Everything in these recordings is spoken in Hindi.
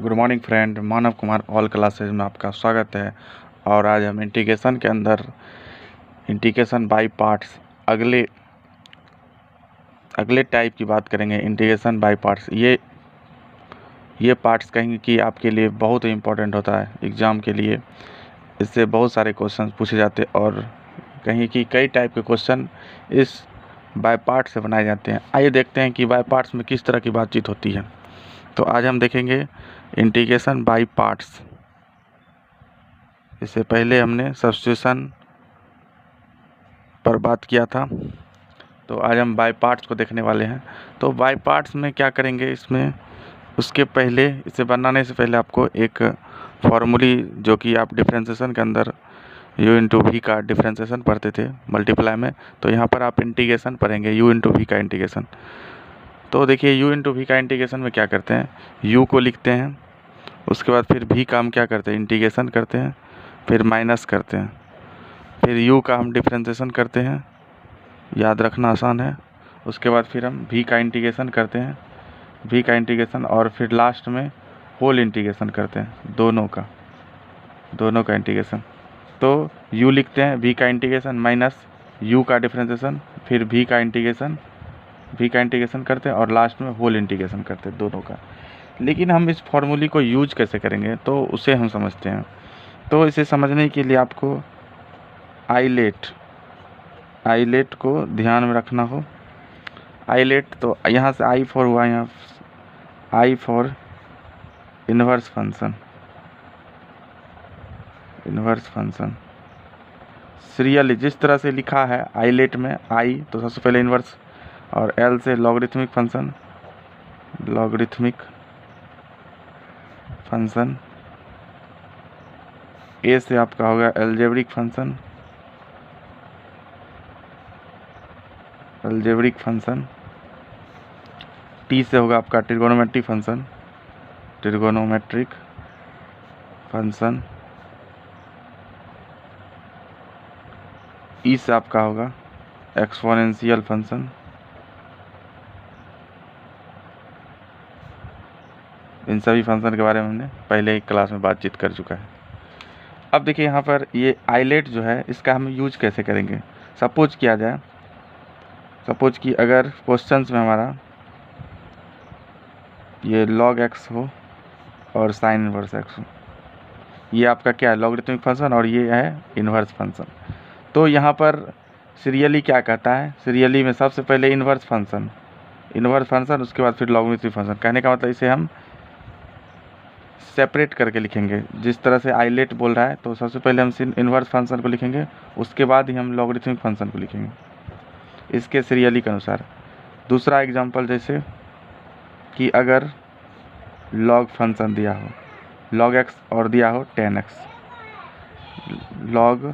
गुड मॉर्निंग फ्रेंड, मानव कुमार ऑल क्लासेज में आपका स्वागत है। और आज हम इंटीग्रेशन के अंदर इंटीग्रेशन बाय पार्ट्स अगले टाइप की बात करेंगे। इंटीग्रेशन बाय पार्ट्स ये पार्ट्स कहेंगे कि आपके लिए बहुत ही इम्पोर्टेंट होता है एग्ज़ाम के लिए। इससे बहुत सारे क्वेश्चन पूछे जाते हैं और कहीं कि कई टाइप के क्वेश्चन इस बाय पार्ट्स से बनाए जाते हैं। आइए देखते हैं कि बाय पार्ट्स में किस तरह की बातचीत होती है। तो आज हम देखेंगे इंटीग्रेशन बाय पार्ट्स। इससे पहले हमने सब्स्टिट्यूशन पर बात किया था, तो आज हम बाय पार्ट्स को देखने वाले हैं। तो बाय पार्ट्स में क्या करेंगे, इसमें उसके पहले इसे बनाने से पहले आपको एक फॉर्मूली जो कि आप डिफरेंशिएशन के अंदर u इंटू वी का डिफरेंशिएशन पढ़ते थे मल्टीप्लाई में, तो यहाँ पर आप इंटीग्रेशन पढ़ेंगे u इंटू वी का इंटीग्रेशन। तो देखिए u इंटू वी का इंटीग्रेशन में क्या करते हैं, u को लिखते हैं, उसके बाद फिर v का हम क्या करते हैं, इंटीग्रेशन करते हैं, फिर माइनस करते हैं, फिर u का हम डिफरेंशिएशन करते हैं, याद रखना आसान है। उसके बाद फिर हम v का इंटीग्रेशन करते हैं, v का इंटीग्रेशन, और फिर लास्ट में होल इंटीग्रेशन करते हैं, दोनों का इंटीग्रेशन। तो u लिखते हैं, v का इंटीग्रेशन माइनस u का डिफरेंशिएशन, फिर v का इंटीग्रेशन करते हैं और लास्ट में होल इंटीग्रेशन करते हैं दोनों का। लेकिन हम इस फॉर्मूले को यूज कैसे करेंगे तो उसे हम समझते हैं। तो इसे समझने के लिए आपको आइलेट को ध्यान में रखना हो। आइलेट, तो यहाँ से आई फॉर हुआ, यहाँ I for inverse function serially जिस तरह से लिखा है आइलेट में आई, तो सबसे पहले इन्वर्स, और एल से लॉगरिथमिक फंक्शन, ए से आपका होगा अलजेब्रिक फंक्शन, टी से होगा आपका ट्रिगोनोमेट्रिक फंक्शन, ई से आपका होगा एक्सपोनेंशियल फंक्शन। इन सभी फंक्शन के बारे में हमने पहले एक क्लास में बातचीत कर चुका है। अब देखिए यहाँ पर ये आइलेट जो है, इसका हम यूज कैसे करेंगे। सपोज कि अगर क्वेश्चंस में हमारा ये log x हो और साइन इनवर्स x हो, ये आपका क्या है, लॉगरिथमिक फंक्शन, और ये है इन्वर्स फंक्शन। तो यहाँ पर सीरियली क्या कहता है, सीरियली में सबसे पहले इन्वर्स फंक्शन, उसके बाद फिर लॉगरिथमिक फंक्शन। कहने का मतलब इसे हम सेपरेट करके लिखेंगे। जिस तरह से आइलेट बोल रहा है, तो सबसे पहले हम इन्वर्स फंक्शन को लिखेंगे, उसके बाद ही हम लॉगरिथमिक फंक्शन को लिखेंगे इसके सीरियली के अनुसार। दूसरा एग्जांपल, जैसे कि अगर लॉग फंक्शन दिया हो, log x और दिया हो 10x, log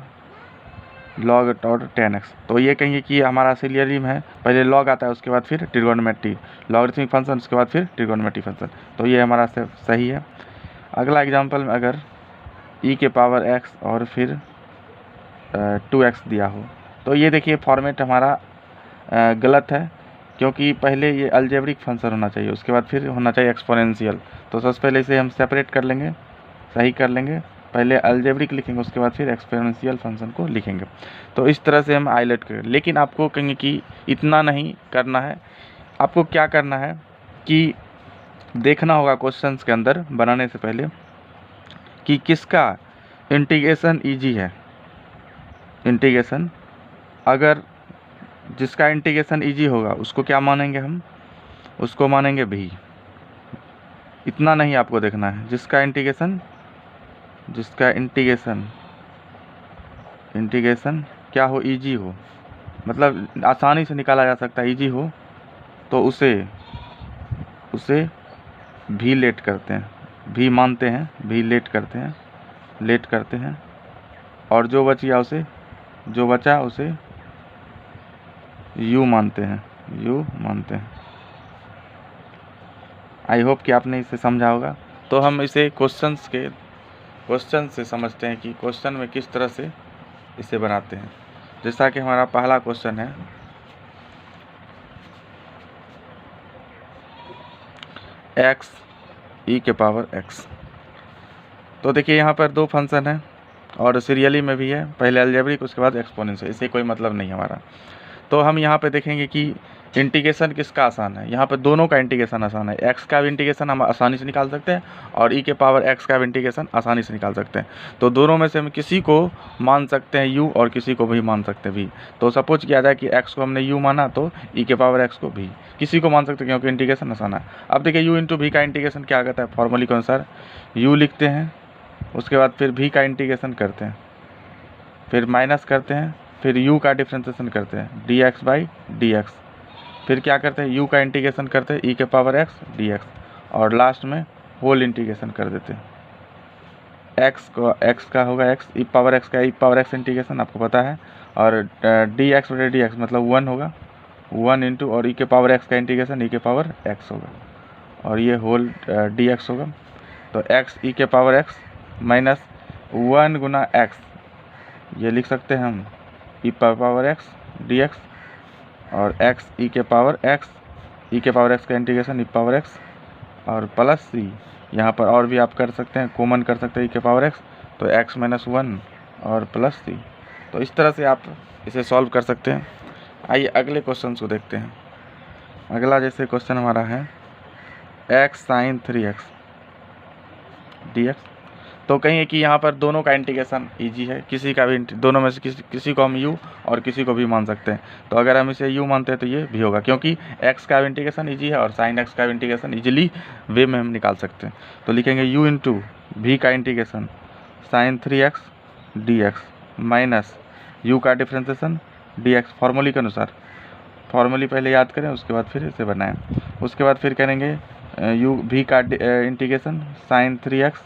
और 10x, तो ये कहेंगे कि हमारा सीरियली में है, पहले log आता है, उसके बाद फिर ट्रिगोनोमेट्री, लॉगरिथमिक फंक्शन, उसके बाद फिर ट्रिगोनोमेट्री फंक्शन। तो ये हमारा सही है। अगला एग्जांपल में अगर e के पावर x और फिर 2x दिया हो, तो ये देखिए फॉर्मेट हमारा गलत है, क्योंकि पहले ये अलजेब्रिक फंक्शन होना चाहिए, उसके बाद फिर होना चाहिए एक्सपोनेंशियल। तो सबसे पहले इसे हम सेपरेट कर लेंगे, सही कर लेंगे, पहले अलजेब्रिक लिखेंगे, उसके बाद फिर एक्सपोनेंशियल फंक्शन को लिखेंगे। तो इस तरह से हम आइलेट करें। लेकिन आपको कहेंगे कि इतना नहीं करना है, आपको क्या करना है कि देखना होगा क्वेश्चंस के अंदर बनाने से पहले कि किसका इंटीग्रेशन ईजी है। इंटीग्रेशन, अगर जिसका इंटीग्रेशन ईजी होगा उसको क्या मानेंगे हम, उसको मानेंगे भी। इतना नहीं आपको देखना है, जिसका इंटीग्रेशन क्या हो, ईजी हो, मतलब आसानी से निकाला जा सकता है, ईजी हो, तो उसे भी लेट करते हैं, भी मानते हैं, भी लेट करते हैं, और जो बचा उसे यू मानते हैं। आई होप कि आपने इसे समझा होगा। तो हम इसे क्वेश्चन से समझते हैं कि क्वेश्चन में किस तरह से इसे बनाते हैं। जैसा कि हमारा पहला क्वेश्चन है, x ई के पावर एक्स। तो देखिए यहाँ पर दो फंक्शन है और सीरियली में भी है, पहले अलजेब्रिक उसके बाद एक्सपोनेंशियल, इससे कोई मतलब नहीं हमारा। तो हम यहाँ पे देखेंगे कि इंटीग्रेशन किसका आसान है। यहाँ पे दोनों का इंटीग्रेशन आसान है, एक्स का भी इंटीग्रेशन हम आसानी से निकाल सकते हैं और ई के पावर एक्स का भी इंटीग्रेशन आसानी से निकाल सकते हैं। तो दोनों में से हम किसी को मान सकते हैं यू और किसी को भी मान सकते हैं भी। तो सपोज किया जाए कि एक्स को हमने यू माना तो ई के पावर एक्स को भी किसी को मान सकते हैं क्योंकि इंटीग्रेशन आसान है। अब देखिए यू इंटू भी का इंटीग्रेशन क्या कहता है, फॉर्मूले के अनुसार यू लिखते हैं, उसके बाद फिर भी का इंटीग्रेशन करते हैं, फिर माइनस करते हैं, फिर u का डिफ्रेंसिएशन करते हैं dx बाई dx, फिर क्या करते हैं u का इंटीग्रेशन करते हैं e के पावर x dx और लास्ट में होल इंटीग्रेशन कर देते हैं। x का होगा x e पावर x का e पावर x इंटीग्रेशन आपको पता है और dx बटे dx मतलब 1 होगा, 1 इंटू और e के पावर x का इंटीग्रेशन e के पावर x होगा और ये होल dx होगा। तो x e के पावर x माइनस 1 गुना x, ये लिख सकते हैं हम ई पावर एक्स डी एक्स और एक्स ई के पावर एक्स का इंटीग्रेशन ई पावर एक्स और प्लस सी, यहाँ पर और भी आप कर सकते हैं, कॉमन कर सकते हैं ई के पावर एक्स, तो एक्स माइनस 1 और प्लस सी। तो इस तरह से आप इसे सॉल्व कर सकते हैं। आइए अगले क्वेश्चन को देखते हैं। अगला जैसे क्वेश्चन हमारा है एक्स साइन 3x dx। तो कहिए कि यहाँ पर दोनों का इंटीग्रेशन इजी है, किसी का भी दोनों में से किसी को हम u और किसी को भी मान सकते हैं। तो अगर हम इसे u मानते हैं तो ये भी होगा क्योंकि x का भी इंटीग्रेशन इजी है और साइन x का भी इंटीग्रेशन इजीली वे में हम निकाल सकते हैं। तो लिखेंगे u इंटू भी का integration sine 3x dx minus u का डिफ्रेंसिएशन dx फॉर्मूले के अनुसार। फॉर्मूले पहले याद करें उसके बाद फिर इसे बनाएं। उसके बाद फिर करेंगे u भी का इंटीग्रेशन साइन 3x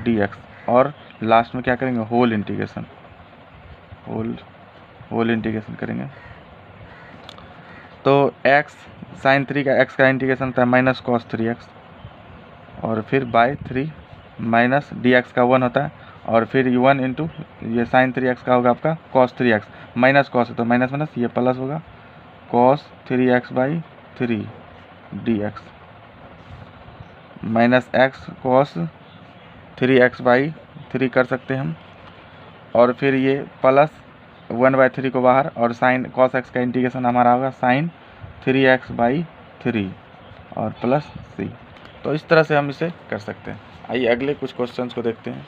dx और लास्ट में क्या करेंगे होल इंटीग्रेशन, होल इंटीग्रेशन करेंगे। तो x साइन 3 का x का इंटीग्रेशन था माइनस कॉस 3x और फिर बाय 3 माइनस dx का 1 होता है और फिर 1 इंटू ये साइन 3x का होगा आपका कॉस 3x, माइनस कॉस है तो माइनस माइनस ये प्लस होगा cos 3x by 3 dx minus x cos 3x by 3 कर सकते हैं हम और फिर ये प्लस 1/3 को बाहर और साइन कॉस x का इंटीग्रेशन हमारा होगा साइन 3x बाई 3 और प्लस c। तो इस तरह से हम इसे कर सकते हैं। आइए अगले कुछ क्वेश्चंस को देखते हैं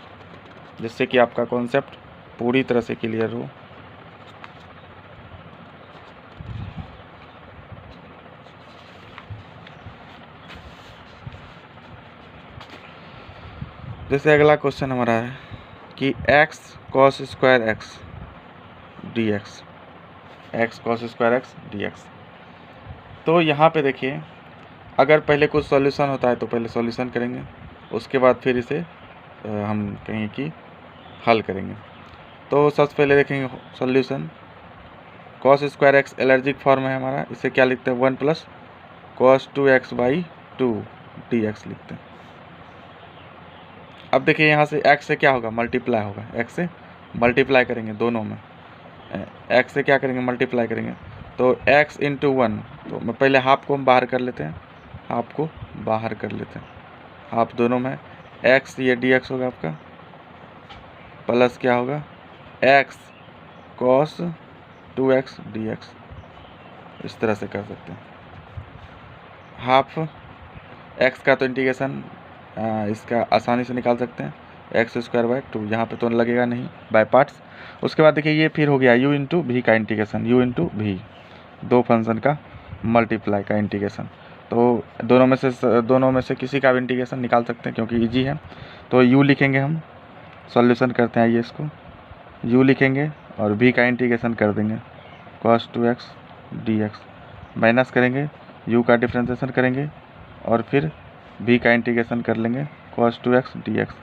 जिससे कि आपका कॉन्सेप्ट पूरी तरह से क्लियर हो। जैसे अगला क्वेश्चन हमारा है कि x cos square x dx, x cos square x dx। तो यहाँ पे देखिए अगर पहले कुछ सॉल्यूशन होता है तो पहले सॉल्यूशन करेंगे, उसके बाद फिर इसे हम कहेंगे कि हल करेंगे। तो सबसे पहले देखेंगे solution. cos square x allergic form है हमारा, इसे क्या लिखते हैं 1 plus cos 2x by 2 dx लिखते हैं। अब देखिए यहाँ से x से क्या होगा मल्टीप्लाई होगा, x से मल्टीप्लाई करेंगे दोनों में, x से क्या करेंगे मल्टीप्लाई करेंगे तो x इंटू 1, तो मैं पहले हाफ को हम बाहर कर लेते हैं, हाफ को बाहर कर लेते हैं, हाफ दोनों में x ये dx होगा आपका प्लस क्या होगा x cos 2x dx। इस तरह से कर सकते हैं। हाफ x का तो इंटीग्रेशन इसका आसानी से निकाल सकते हैं एक्स स्क्वायर बाई 2, यहाँ पे तो लगेगा नहीं बाय पार्ट्स। उसके बाद देखिए ये फिर हो गया u इंटू भी का इंटीग्रेशन, u इंटू भी दो फंक्शन का मल्टीप्लाई का इंटीग्रेशन। तो दोनों में से किसी का भी इंटीग्रेशन निकाल सकते हैं क्योंकि इजी है। तो u लिखेंगे हम, सॉल्यूशन करते हैं, आइए इसको u लिखेंगे और v का इंटीग्रेशन कर देंगे cos 2x dx माइनस करेंगे u का डिफ्रेंसिएशन करेंगे और फिर v का इंटीग्रेशन कर लेंगे cos 2x dx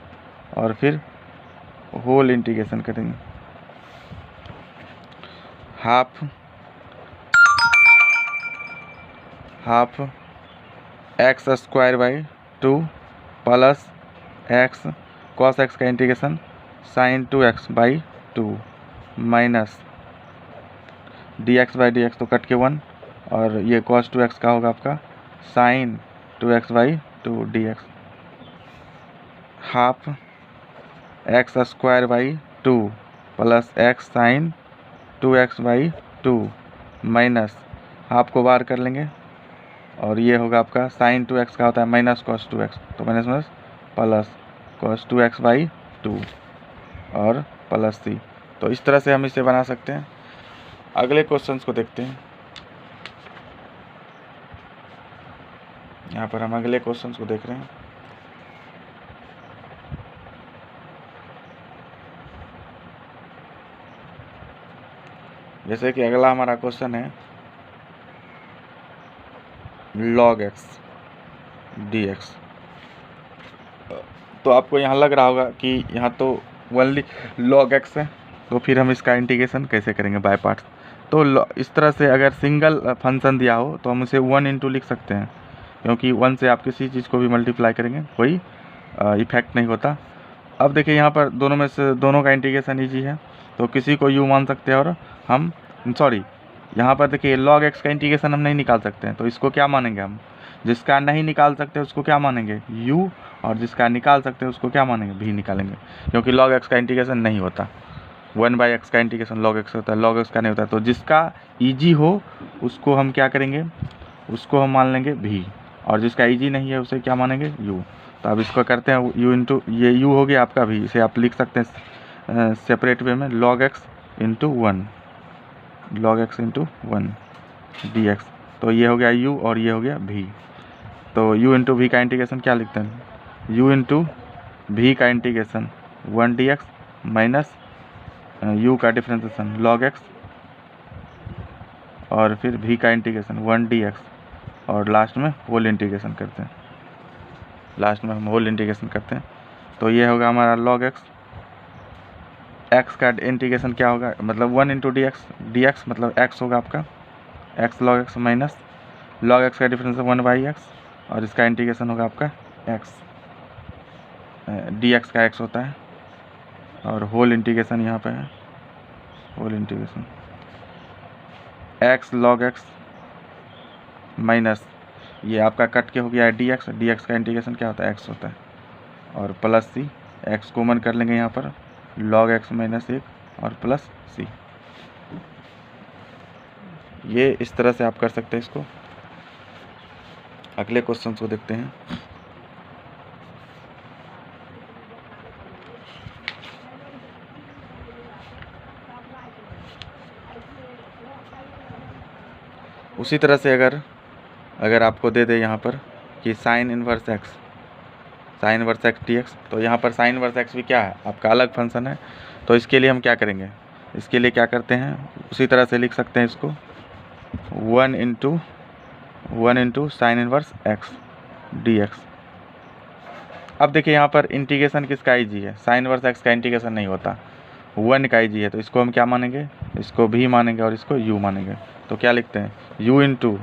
और फिर होल इंटीग्रेशन करेंगे। Half x square by 2 plus x cos x का integration sine 2x by 2 minus dx by dx तो कट के 1 और ये cos 2x का होगा आपका sine 2x by 2 dx half x square by 2 plus x sine 2x by 2 minus half को बाहर कर लेंगे और ये होगा आपका साइन 2x का होता है माइनस कॉस 2x, तो minus minus plus cos 2x by 2 और प्लस सी। तो इस तरह से हम इसे बना सकते हैं। अगले क्वेश्चंस को देखते हैं। यहाँ पर हम अगले क्वेश्चंस को देख रहे हैं। जैसे कि अगला हमारा क्वेश्चन है log x dx। तो आपको यहाँ लग रहा होगा कि यहाँ तो ओनली log x है, तो फिर हम इसका इंटीग्रेशन कैसे करेंगे बाय पार्ट्स। तो इस तरह से अगर सिंगल फंक्शन दिया हो तो हम उसे 1 इंटू लिख सकते हैं, क्योंकि 1 से आप किसी चीज़ को भी मल्टीप्लाई करेंगे कोई इफेक्ट नहीं होता। अब देखिए यहाँ पर दोनों में से दोनों का इंटीग्रेशन ईजी है, तो किसी को u मान सकते हैं और हम यहाँ पर देखिए log x का इंटीग्रेशन हम नहीं निकाल सकते हैं, तो इसको क्या मानेंगे हम, जिसका नहीं निकाल सकते उसको क्या मानेंगे u, और जिसका निकाल सकते हैं उसको क्या मानेंगे v निकालेंगे, क्योंकि log x का इंटीग्रेशन नहीं होता। 1/x का इंटीग्रेशन log x होता है, log x का नहीं होता। तो जिसका ईजी हो उसको हम क्या करेंगे, उसको हम मान लेंगे v, और जिसका ईजी नहीं है उसे क्या मानेंगे u। तो अब इसको करते हैं u इंटू ये u हो गया आपका v, इसे आप लिख सकते हैं सेपरेट वे में log x into 1 into 1 dx। तो ये हो गया u और ये हो गया v। तो u इंटू वी का इंटीग्रेशन क्या लिखते हैं, u इंटू वी का इंटीग्रेशन 1 dx माइनस u का डिफ्रेंसिएशन log x और फिर v का इंटीग्रेशन 1 dx और लास्ट में होल इंटीग्रेशन करते हैं, लास्ट में हम होल इंटीग्रेशन करते हैं। तो ये होगा हमारा log x, x का इंटीग्रेशन क्या होगा, मतलब 1 इंटू dx मतलब x होगा आपका x log x minus log x का डिफरेंस 1/x और इसका इंटीग्रेशन होगा आपका x, dx का x होता है और होल इंटीग्रेशन यहाँ पे है, whole integration x log x minus ये आपका कट के हो गया है dx का इंटीग्रेशन क्या होता है x होता है, और प्लस सी, x कॉमन कर लेंगे यहाँ पर log x माइनस 1 और प्लस सी। ये इस तरह से आप कर सकते हैं इसको। अगले क्वेश्चन को देखते हैं। उसी तरह से अगर आपको दे दे यहाँ पर कि साइन इनवर्स एक्स dx, तो यहाँ पर साइन इनवर्स एक्स भी क्या है आपका अलग फंक्शन है। तो इसके लिए हम क्या करेंगे, इसके लिए क्या करते हैं उसी तरह से लिख सकते हैं इसको 1 into sine inverse x dx। अब देखिए यहाँ पर इंटीग्रेशन किसका ईजी है, साइन इनवर्स एक्स का इंटीग्रेशन नहीं होता, 1 का ईजी है। तो इसको हम क्या मानेंगे, इसको भी मानेंगे और इसको u मानेंगे। तो क्या लिखते हैं u इंटू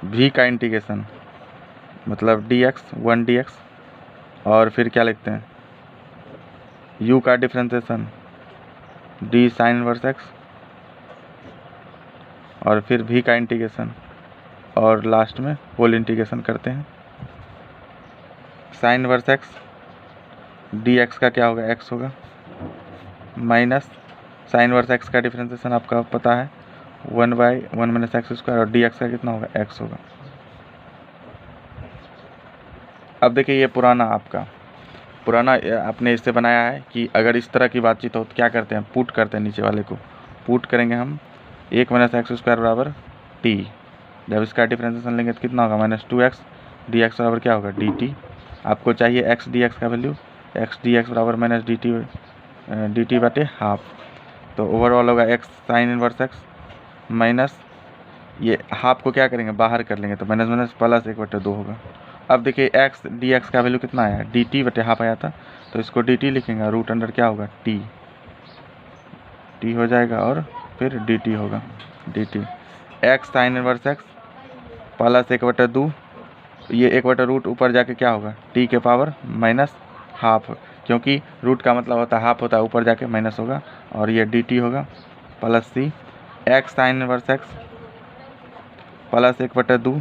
वी का इंटीग्रेशन मतलब dx 1 dx और फिर क्या लिखते हैं u का differentiation d sine inverse x और फिर v का इंटीग्रेशन और लास्ट में होल इंटीग्रेशन करते हैं। साइन इनवर्स x dx का क्या होगा x होगा माइनस साइन इनवर्स x का डिफ्रेंसिएशन आपका पता है 1/1 माइनस एक्स स्क्वायर और dx का कितना होगा x होगा। अब देखिए ये पुराना आपने इससे बनाया है कि अगर इस तरह की बातचीत हो तो क्या करते हैं, पुट करते हैं, नीचे वाले को पुट करेंगे हम 1 माइनस एक्स स्क्वायर बराबर t। जब इसका डिफ्रेंसिएशन लेंगे तो कितना होगा माइनस 2x dx बराबर क्या होगा dt। आपको चाहिए x dx का वैल्यू, x dx बराबर माइनस dt बटे हाफ। तो ओवरऑल होगा x sine inverse x minus ये हाफ को क्या करेंगे बाहर कर लेंगे, तो माइनस माइनस प्लस 1/2 होगा। अब देखिए x dx का वैल्यू कितना आया, dt बटे हाफ आया था, तो इसको dt लिखेंगे, रूट अंडर क्या होगा t हो जाएगा और फिर dt होगा dt x sine inverse x plus 1/2, ये 1/रूट ऊपर जाके क्या होगा t के पावर माइनस हाफ, क्योंकि रूट का मतलब होता है हाफ होता है, ऊपर जाके माइनस होगा और ये dt होगा plus c x sine inverse x plus 1/2।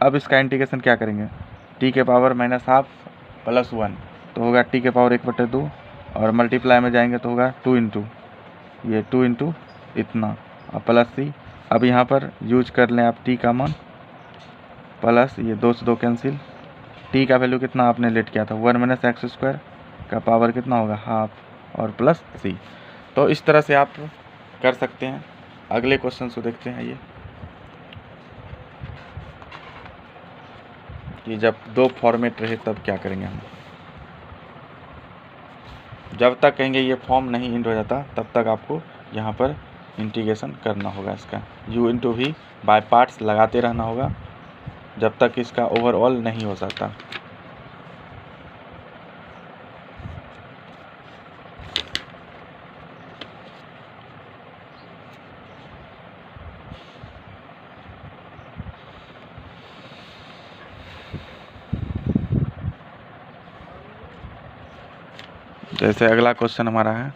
अब इसका इंटीग्रेशन क्या करेंगे t के पावर माइनस हाफ +1 तो होगा t के पावर 1/2 और मल्टीप्लाई में जाएंगे तो होगा 2 इंटू ये 2 इंटू इतना और प्लस c। अब यहाँ पर यूज कर लें आप t का मान प्लस ये 2 से 2 कैंसिल, t का वैल्यू कितना आपने लेट किया था 1 - x² का पावर कितना होगा हाफ और प्लस c। तो इस तरह से आप कर सकते हैं। अगले क्वेश्चन को देखते हैं ये कि जब दो फॉर्मेट रहे तब क्या करेंगे हम। जब तक कहेंगे ये फॉर्म नहीं इंट हो जाता तब तक आपको यहाँ पर इंटीग्रेशन करना होगा इसका u into v by parts लगाते रहना होगा जब तक इसका ओवरऑल नहीं हो सकता। जैसे अगला क्वेश्चन हमारा है